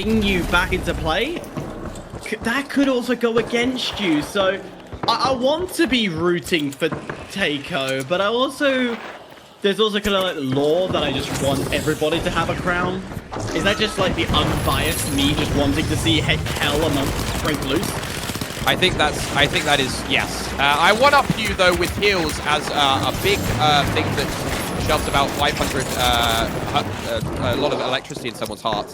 getting you back into play, that could also go against you. So I want to be rooting for Teiko, but there's also kind of like law that I just want everybody to have a crown. Is that just like the unbiased me just wanting to see hell amongst break loose? I think that is yes. I one up you though with heals as a big thing that shoves about 500, a lot of electricity in someone's heart.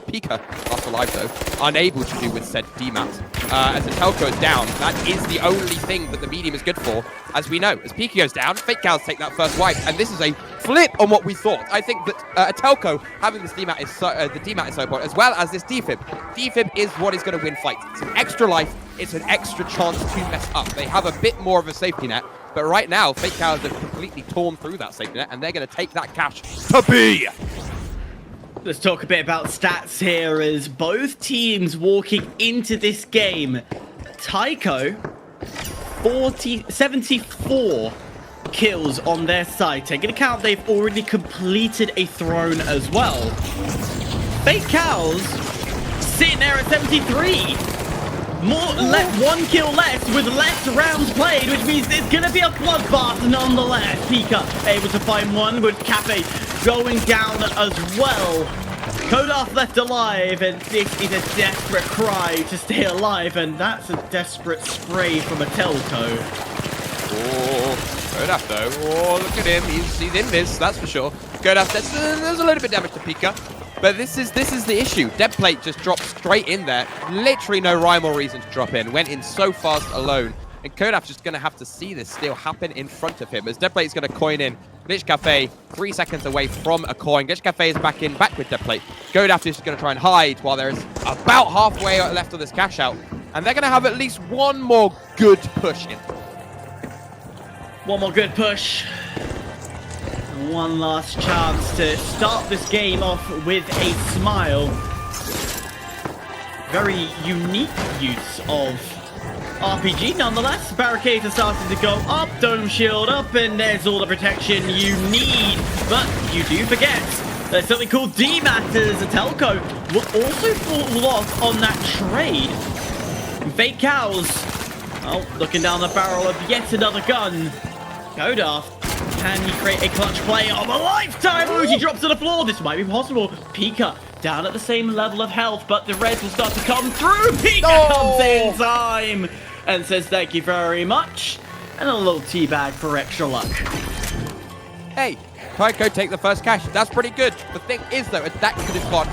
Pika, after live though, unable to do with said DMAT. As the Teiko is down, that is the only thing that the medium is good for, as we know. As Pika goes down, Fake Cows take that first wipe, and this is a flip on what we thought. I think that a Teiko having this DMAT is so, the DMAT is so important, as well as this defib. Defib is what is going to win fights. It's an extra life, it's an extra chance to mess up. They have a bit more of a safety net. But right now, Fake Cows have completely torn through that safety net, and they're going to take that cash to B. Let's talk a bit about stats here as both teams walking into this game. Teiko, 74 kills on their side. Taking account they've already completed a throne as well. Fake Cows sitting there at 73. One kill less with less rounds played, which means it's going to be a bloodbath nonetheless. Pika able to find one with Cafe going down as well. Kodaf left alive, and this is a desperate cry to stay alive, and that's a desperate spray from a Teiko. Oh, Kodaf though. Oh, look at him. He's in this, that's for sure. Kodaf, there's a little bit of damage to Pika. But this is the issue. Deadplate just dropped straight in there. Literally no rhyme or reason to drop in. Went in so fast alone. And Kodaf's just going to have to see this still happen in front of him. As Deadplate's going to coin in. Glitch Cafe, 3 seconds away from a coin. Glitch Cafe is back with Deadplate. Kodaf is just going to try and hide while there is about halfway left of this cash out. And they're going to have at least one more good push in. One more good push. One last chance to start this game off with a smile. Very unique use of RPG nonetheless. Barricades are starting to go up, dome shield up, and there's all the protection you need. But you do forget there's something called DMAT as a Teiko will also fall off on that trade. Fake Cows, oh, looking down the barrel of yet another gun. Kodaf, can he create a clutch play of a lifetime? Oh, he drops to the floor. This might be possible. Pika down at the same level of health, but the reds will start to come through. Pika comes in time and says thank you very much. And a little teabag for extra luck. Hey, Teiko take the first cash. That's pretty good. The thing is, though, that could have gone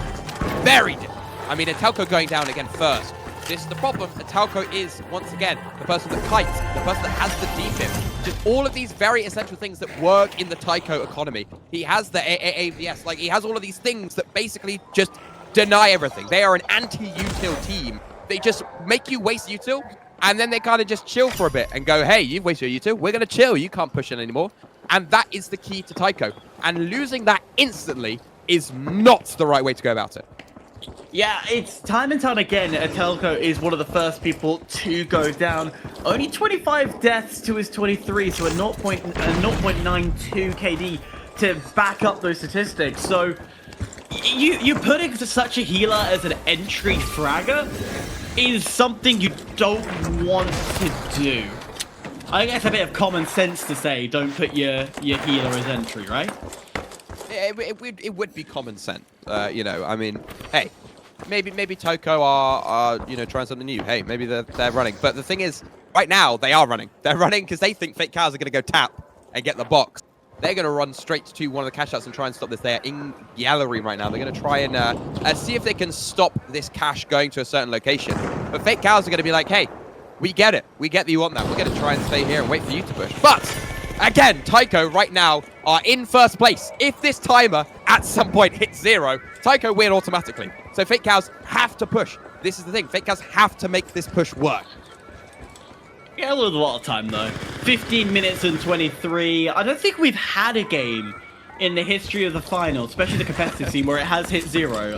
very different. I mean, a Teiko going down again first. This is the problem. A Teiko is, once again, the person that kites, the person that has the defib. Just all of these very essential things that work in the Teiko economy. He has the AAVS, like he has all of these things that basically just deny everything. They are an anti-util team. They just make you waste util, and then they kind of just chill for a bit and go, hey, you've wasted your util, we're going to chill. You can't push it anymore. And that is the key to Teiko. And losing that instantly is not the right way to go about it. Yeah, it's time and time again, Teiko is one of the first people to go down. Only 25 deaths to his 23, so a 0.92 KD to back up those statistics. So, you putting such a healer as an entry fragger is something you don't want to do. I guess a bit of common sense to say, don't put your healer as entry, right? It would be common sense, you know. I mean, hey, maybe Teiko are trying something new. Hey, maybe they're running. But the thing is, right now they are running. They're running because they think Fake Cows are going to go tap and get the box. They're going to run straight to one of the cash outs and try and stop this. They're in gallery right now. They're going to try and see if they can stop this cash going to a certain location. But Fake Cows are going to be like, hey, we get it. We get that you want that. We're going to try and stay here and wait for you to push. But again, Teiko right now are in first place. If this timer at some point hits 0, Teiko win automatically. So Fake Cows have to push. This is the thing. Fake Cows have to make this push work. Yeah, a lot of time though. 15 minutes and 23. I don't think we've had a game in the history of the final, especially the competitive scene, where it has hit 0.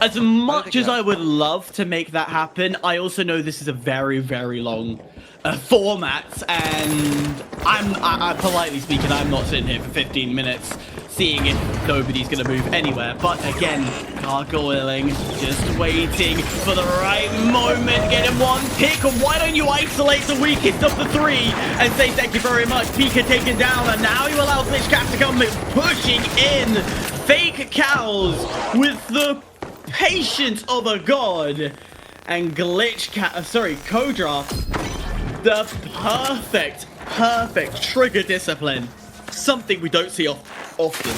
As much as I would love to make that happen, I also know this is a very, very long format, and I politely speaking, I'm not sitting here for 15 minutes seeing if nobody's going to move anywhere. But again, gargoyling, just waiting for the right moment, getting one pick. Why don't you isolate the weakest of the three and say thank you very much? Pika taken down, and now you allow Glitchcat to come pushing in. Fake Cows with the patience of a god, and Kodra, the perfect trigger discipline, something we don't see often.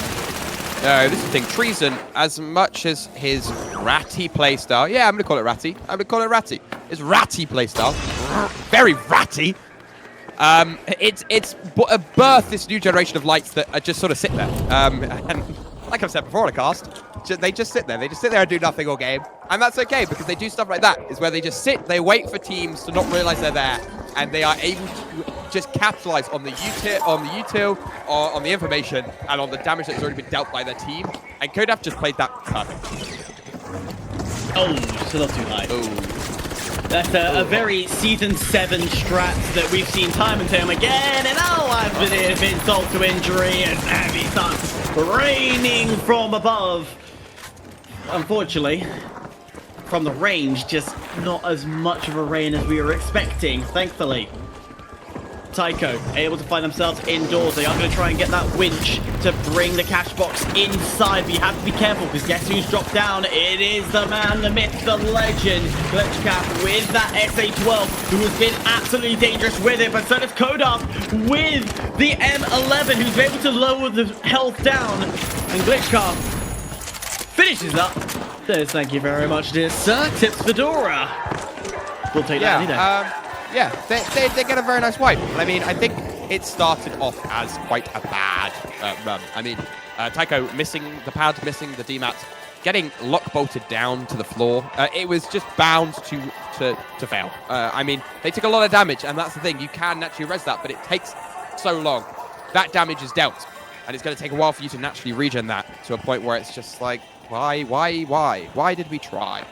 No, this is the thing. Treason, as much as his ratty playstyle, yeah, I'm gonna call it ratty. His ratty playstyle, very ratty. It's birthed this new generation of lights that are just sort of sit there. And like I've said before on a cast, they just sit there. They just sit there and do nothing all game. And that's okay, because they do stuff like that, is where they just sit, they wait for teams to not realize they're there, and they are able to just capitalize on the util, or on the information, and on the damage that's already been dealt by their team. And Kodaf just played that perfect. Oh, still not too high. Oh. That's a very Season 7 strat that we've seen time and time again, and I've been insult to injury as heavy starts raining from above. Unfortunately, from the range, just not as much of a rain as we were expecting, thankfully. Teiko able to find themselves indoors. They are going to try and get that winch to bring the cash box inside, but you have to be careful, because guess who's dropped down? It is the man, the myth, the legend, Glitchcat with that SA-12, who has been absolutely dangerous with it, but so does Kodaf with the M11, who's able to lower the health down, and Glitchcat finishes up. Says thank you very much, dear sir. Tips Fedora. We'll take that any day. Yeah, they get a very nice wipe. I mean, I think it started off as quite a bad run. I mean, Teiko missing the pad, missing the DMAT, getting lock-bolted down to the floor. It was just bound to fail. I mean, they took a lot of damage, and that's the thing. You can naturally res that, but it takes so long. That damage is dealt, and it's going to take a while for you to naturally regen that to a point where it's just like, why did we try?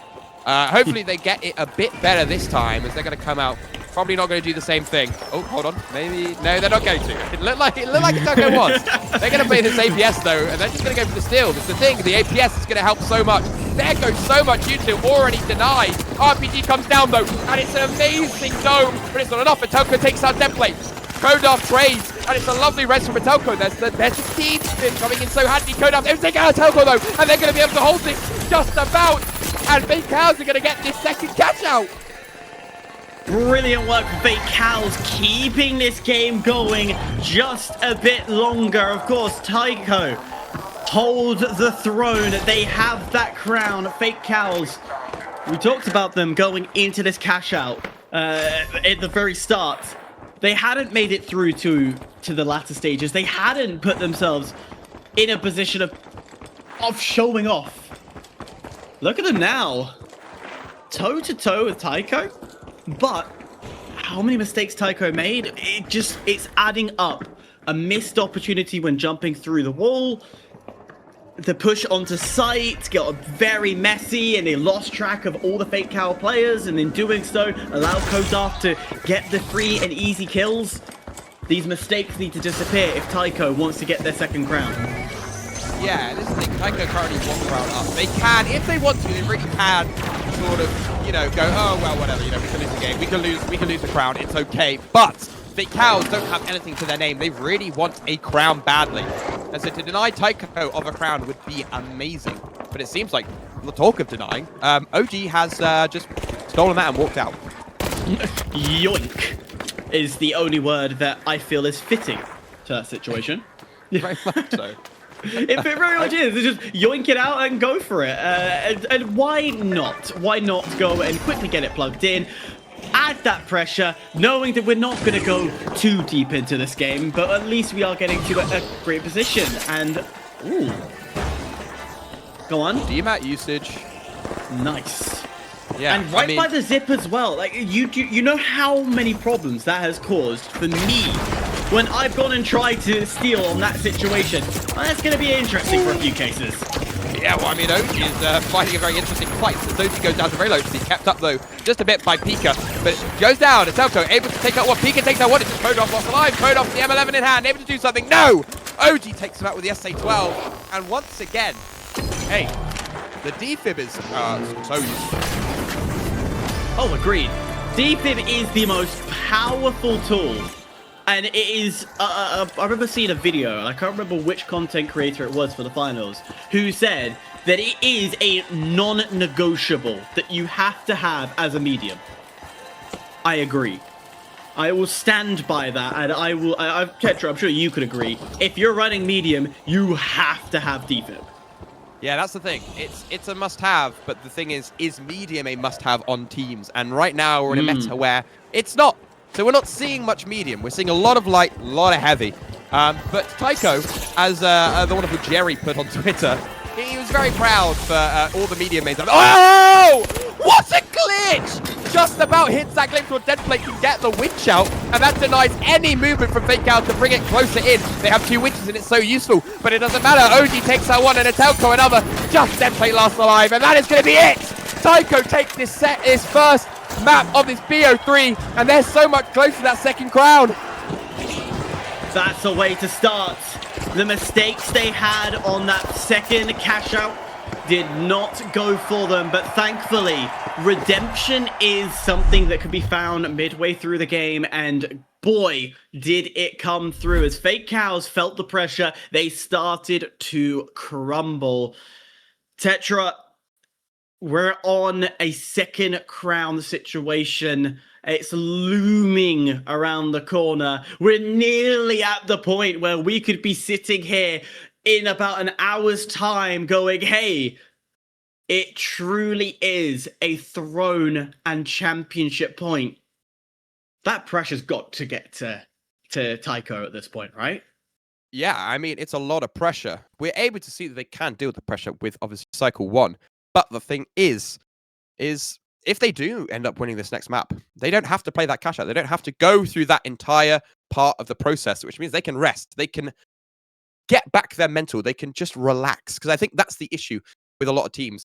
Hopefully they get it a bit better this time, as they're going to come out. Probably not going to do the same thing. Oh, hold on. Maybe. No, they're not going to. It looked like Teiko was. They're going to play this APS, though, and they're just going to go for the steal. That's the thing. The APS is going to help so much. There goes so much util already denied. RPG comes down, though, and it's an amazing dome, but it's not enough. Teiko takes out template. Kodaf trades, and it's a lovely res from Teiko. There's the team spin coming in so handy. Kodaf, they've taken out Teiko, though, and they're going to be able to hold this just about. And Fake Cows are going to get this second catch out. Brilliant work for Fake Cows, keeping this game going just a bit longer. Of course, Teiko hold the throne. They have that crown. Fake Cows, we talked about them going into this cash out at the very start. They hadn't made it through to the latter stages. They hadn't put themselves in a position of showing off. Look at them now. Toe-to-toe with Teiko. But how many mistakes Teiko made? It's adding up. A missed opportunity when jumping through the wall. The push onto site got very messy, and they lost track of all the Fake Cow players, and in doing so, allowed Kodaf to get the free and easy kills. These mistakes need to disappear if Teiko wants to get their second crown. Yeah, this is the thing. Teiko currently one crown up. They can, if they want to, they really can sort of, go, oh, well, whatever, we can lose the game. We can lose the crown. It's okay. But Fake Cows don't have anything to their name. They really want a crown badly. And so to deny Teiko of a crown would be amazing. But it seems like, the talk of denying, OG has just stolen that and walked out. Yoink is the only word that I feel is fitting to that situation. Very much so. It very much is. It's just yoink it out and go for it. And why not? Why not go and quickly get it plugged in? Add that pressure, knowing that we're not going to go too deep into this game, but at least we are getting to a great position. And, ooh. Go on. DMAT usage. Nice. Yeah, and right by the zip as well. Like, you know how many problems that has caused for me when I've gone and tried to steal on that situation. Well, that's going to be interesting for a few cases. Yeah, well, I mean, OG is fighting a very interesting fight. As OG goes down to very low, he's kept up, though, just a bit by Pika. But goes down, it's Teiko able to take out one. Pika takes out one, it's just Kodov lost alive. Kodov with the M11 in hand, able to do something. No! OG takes him out with the SA-12. And once again, hey, the defib is so useful. Oh, agreed. Defib is the most powerful tool. And it is, I remember seeing a video, and I can't remember which content creator it was for the finals, who said that it is a non-negotiable that you have to have as a medium. I agree. I will stand by that, and Tetra, I'm sure you could agree. If you're running medium, you have to have defib. Yeah, that's the thing. It's a must-have, but the thing is medium a must-have on teams? And right now we're in a meta where it's not. So we're not seeing much medium. We're seeing a lot of light, a lot of heavy. But Teiko, as the wonderful Jerry put on Twitter, he was very proud for all the medium mates. Oh! What a glitch! Just about hits that glitch or dead plate can get the winch out, and that denies any movement from Fake Out to bring it closer in. They have 2 winches and it's so useful, but it doesn't matter. OG takes out one and a Teiko another. Just dead plate lasts alive, and that is going to be it! Teiko takes his first map of this BO3, and they're so much closer to that second crown. That's a way to start. The mistakes they had on that second cash out did not go for them, but thankfully, redemption is something that could be found midway through the game, and boy, did it come through. As Fake Cows felt the pressure, they started to crumble. Tetra, we're on a second crown situation. It's looming around the corner. We're nearly at the point where we could be sitting here in about an hour's time going, hey, it truly is a throne and championship point. That pressure's got to get to Teiko at this point, right? Yeah, I mean, it's a lot of pressure. We're able to see that they can deal with the pressure with, obviously, Cycle 1. But the thing is if they do end up winning this next map, they don't have to play that cash out. They don't have to go through that entire part of the process, which means they can rest. They can get back their mental. They can just relax. Because I think that's the issue with a lot of teams,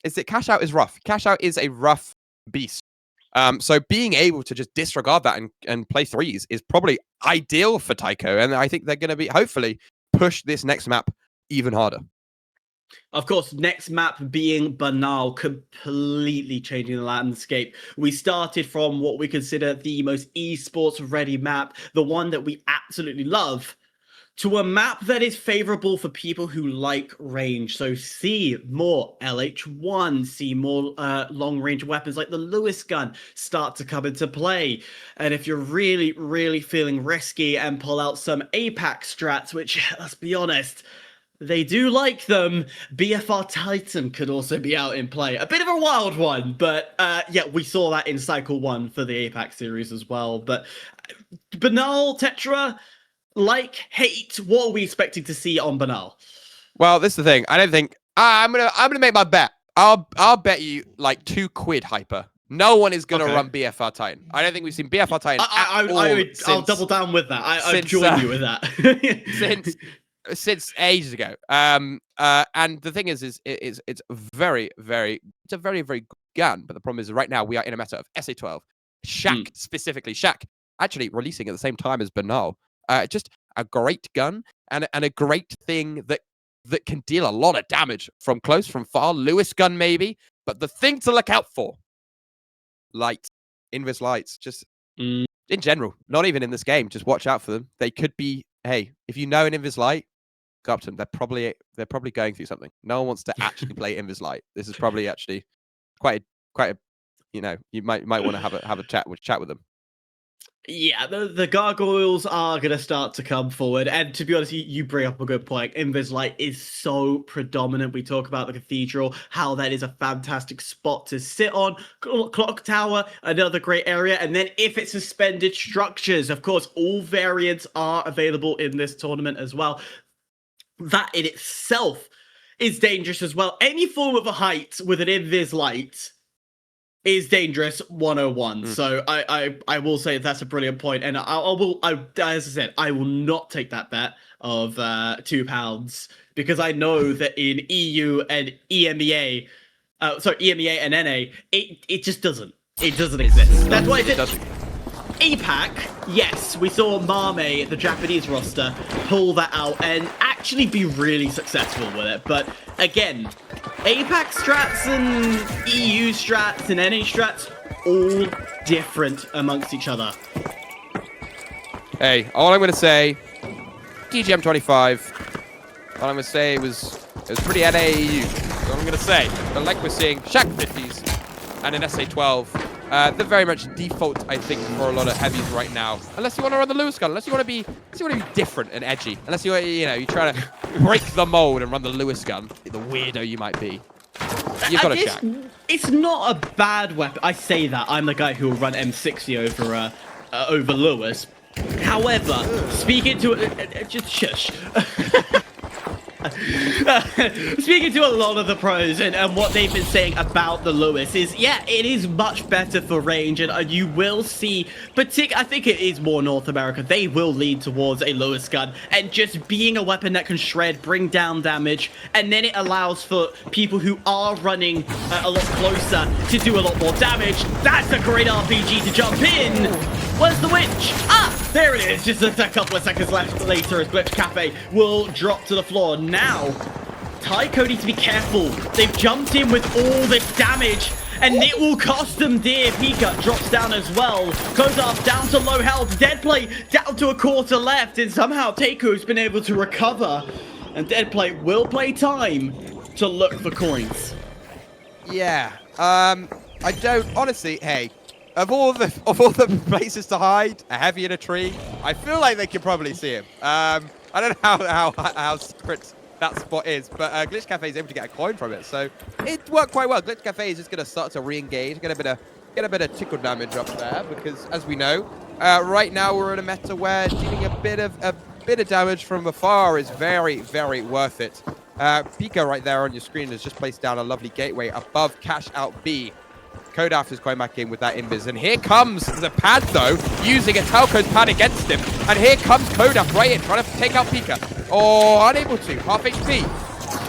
is that cash out is rough. Cash out is a rough beast. So being able to just disregard that and play threes is probably ideal for Teiko. And I think they're going to be, hopefully, push this next map even harder. Of course, next map being Banal, completely changing the landscape. We started from what we consider the most esports ready map, the one that we absolutely love, to a map that is favorable for people who like range. So see more LH1, see more long-range weapons like the Lewis gun start to come into play. And if you're really, really feeling risky and pull out some APAC strats, which, let's be honest, they do like them, BFR Titan could also be out in play. A bit of a wild one, but yeah, we saw that in Cycle 1 for the APAC series as well. But Banal, Tetra, like, hate, what are we expecting to see on Banal? Well, this is the thing. I don't think I'm gonna make my bet. I'll bet you like £2 hyper. No one is gonna run BFR Titan. I don't think we've seen BFR Titan. I'll double down with that. I'll join you with that. since ages ago. And the thing is it's a very, very good gun. But the problem is right now we are in a meta of SA-12. Shaq specifically. Shaq actually releasing at the same time as Banal. Just a great gun and a great thing that can deal a lot of damage from close, from far. Lewis gun maybe. But the thing to look out for, lights, invis lights, just in general, not even in this game. Just watch out for them. They could be. Hey, if you know an invis light, go up to them. They're probably going through something. No one wants to actually play invis light. This is probably actually quite a you know, you might want to have a chat with them. Yeah, the gargoyles are going to start to come forward. And to be honest, you bring up a good point. Invis light is so predominant. We talk about the cathedral, how that is a fantastic spot to sit on. Clock tower, another great area. And then if it's suspended structures, of course, all variants are available in this tournament as well. That in itself is dangerous as well. Any form of a height with an invis light is dangerous 101. So I will say that's a brilliant point, and as I said, I will not take that bet of £2 because I know that in EU and EMEA, EMEA and NA, it just doesn't. It doesn't exist. That's why it doesn't. APAC, yes, we saw Mame, the Japanese roster, pull that out and actually be really successful with it. But again, APAC strats and EU strats and NA strats, all different amongst each other. Hey, all I'm going to say, DGM25, all I'm going to say it was pretty NAEU. That's all I'm going to say. But like we're seeing, Shaq 50s and an SA12. They're very much default, I think, for a lot of heavies right now. Unless you want to run the Lewis gun, unless you want to be different and edgy, unless you try to break the mold and run the Lewis gun, the weirdo you might be. You've got a Shaq. It's not a bad weapon. I say that I'm the guy who will run M60 over Lewis. However, speaking to just shush. Speaking to a lot of the pros and what they've been saying about the Lewis is, yeah, it is much better for range, and you will see, I think it is more North America, they will lean towards a Lewis gun, and just being a weapon that can shred, bring down damage, and then it allows for people who are running a lot closer to do a lot more damage. That's a great RPG to jump in! Where's the witch? Ah, there it is. Just a couple of seconds left later as Glitch Cafe will drop to the floor. Now, Teiko needs to be careful. They've jumped in with all this damage, and it will cost them dear. Pika drops down as well. Kozaf down to low health. Deadplay down to a quarter left, and somehow Teiko's been able to recover. And Deadplay will play time to look for coins. Yeah. I don't honestly. Hey. Of all the places to hide, a heavy in a tree, I feel like they could probably see him. I don't know how secret that spot is, but Glitch Cafe is able to get a coin from it, so it worked quite well. Glitch Cafe is just going to start to re-engage, get a bit of tickle damage up there, because as we know, right now we're in a meta where dealing a bit of damage from afar is very, very worth it. Pika right there on your screen has just placed down a lovely gateway above Cash Out B. Kodaf is going back in with that invis, and here comes the pad though, using a Teiko's pad against him, and here comes Kodaf right in, trying to take out Pika. Oh, unable to, half HP.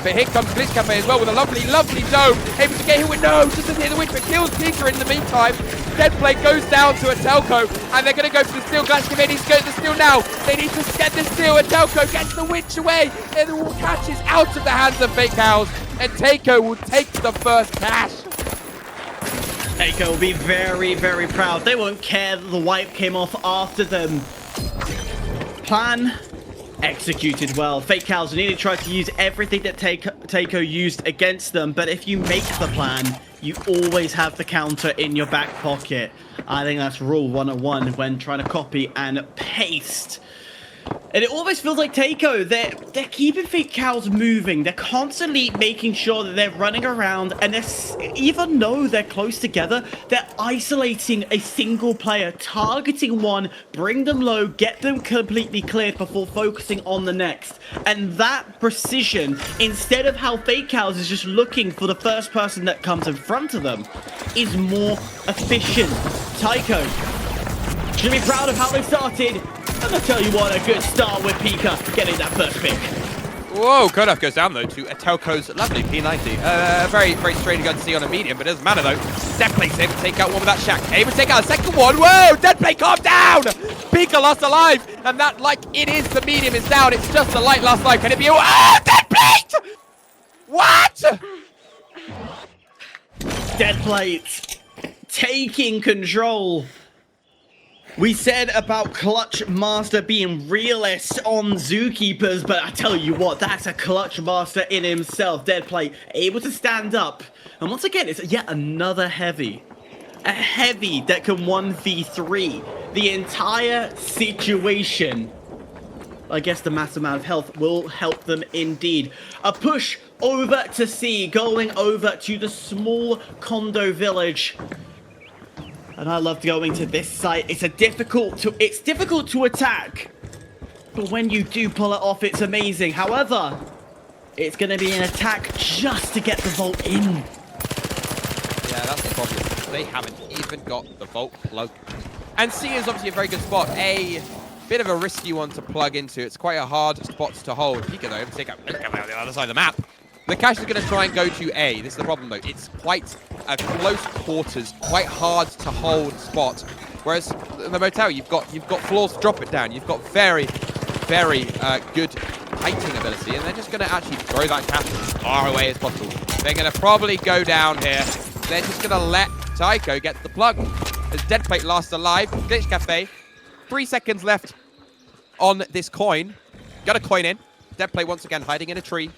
But here comes Glitch Cafe as well with a lovely, lovely dome, able to get hit with no, just doesn't hit the witch, but kills Pika in the meantime. Deadplay goes down to a Teiko, and they're going to go for the steal. Glitch Cafe needs to go to the steal now. They need to get the steal, and Teiko gets the witch away, and the catch is out of the hands of Fake Cows, and Teiko will take the first cash. Teiko will be very, very proud. They won't care that the wipe came off after them. Plan executed well. Fake Cows nearly tried to use everything that Teiko used against them, but if you make the plan, you always have the counter in your back pocket. I think that's rule 101 when trying to copy and paste. And it always feels like Teiko, they're keeping Fake Cows moving. They're constantly making sure that they're running around, and even though they're close together, they're isolating a single player, targeting one, bring them low, get them completely cleared before focusing on the next. And that precision, instead of how Fake Cows is just looking for the first person that comes in front of them, is more efficient. Teiko should be proud of how they started. And I'll tell you what, a good start with Pika getting that first pick. Whoa, Kodaf goes down though to Teiko's lovely P90. Very, very strange gun to see on a medium, but it doesn't matter though. Deadplay's able to take out one with that Shack. Able to take out a second one. Whoa, Deadplay, calm down! Pika lost alive, and that, like, it is the medium is down. It's just the light last life. Can it be? Oh, Deadplate! What? Deadplate taking control. We said about Clutch Master being realist on Zookeepers, but I tell you what, that's a Clutch Master in himself. Deadplay able to stand up. And once again, it's yet another heavy. A heavy that can 1v3 the entire situation. I guess the massive amount of health will help them indeed. A push over to C, going over to the small condo village. And I love going to this site. It's difficult to attack, but when you do pull it off, it's amazing. However, it's going to be an attack just to get the vault in. Yeah, that's the problem. They haven't even got the vault plug. And C is obviously a very good spot. A, bit of a risky one to plug into. It's quite a hard spot to hold. Teiko, though, take out on the other side of the map. The Cash is going to try and go to A. This is the problem, though. It's quite a close quarters, quite hard to hold spot. Whereas the Motel, you've got floors to drop it down. You've got very, very good heighting ability, and they're just going to actually throw that Cash as far away as possible. They're going to probably go down here. They're just going to let Teiko get the plug. As Deadplate lasts alive, Glitch Cafe, 3 seconds left on this coin. Got a coin in. Deadplate once again hiding in a tree.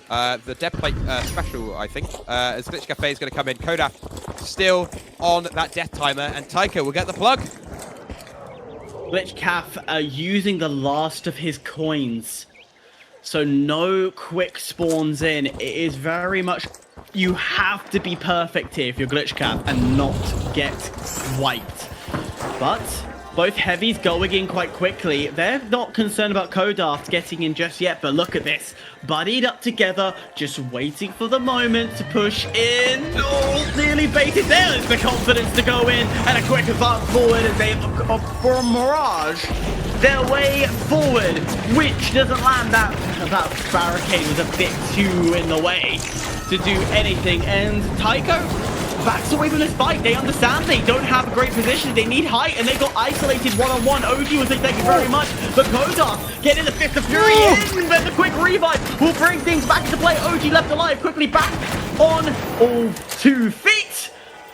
The Deadplate special, I think, as Glitch Cafe is going to come in. Kodaf still on that death timer, and Teiko will get the plug. Glitch Caf using the last of his coins. So no quick spawns in. It is very much... You have to be perfect here if you're Glitch Caf and not get wiped. But both heavies going in quite quickly. They're not concerned about Kodaft getting in just yet, but look at this. Buddied up together, just waiting for the moment to push in. Oh, nearly baited. There is the confidence to go in, and a quick advance forward as they, for a Mirage, their way forward, which doesn't land. That barricade was a bit too in the way to do anything, and Teiko backs away from this fight. They understand they don't have a great position. They need height, and they got isolated one-on-one. OG was like, thank you very much. But Kodaft getting the Fist of Fury in, but the quick revive will bring things back into play. OG left alive, quickly back on all 2 feet.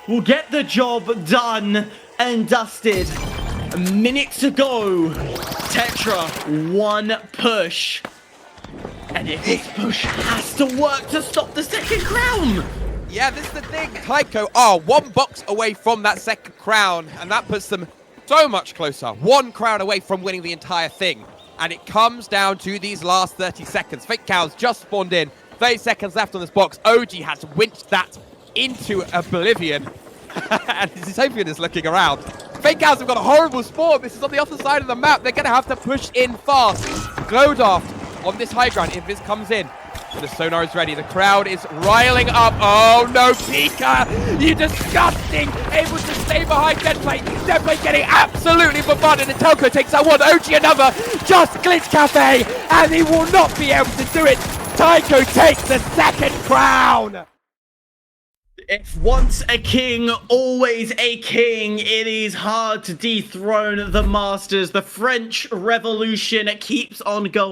Will get the job done and dusted. A minute to go. Tetra, 1 push. And if this push has to work to stop the second crown. Yeah, this is the thing. Teiko are 1 box away from that second crown, and that puts them so much closer. 1 crown away from winning the entire thing. And it comes down to these last 30 seconds. Fake Cows just spawned in. 30 seconds left on this box. OG has winched that into oblivion. And Zopian is looking around. Fake Cows have got a horrible spawn. This is on the other side of the map. They're going to have to push in fast. Glowdaft on this high ground if this comes in. The sonar is ready. The crowd is riling up. Oh no, Pika! You disgusting! Able to stay behind Deadplate. Deadplate getting absolutely bombarded. And Teiko takes that one. OG another. Just Glitch Cafe. And he will not be able to do it. Teiko takes the second crown. If once a king, always a king, it is hard to dethrone the Masters. The French Revolution keeps on going.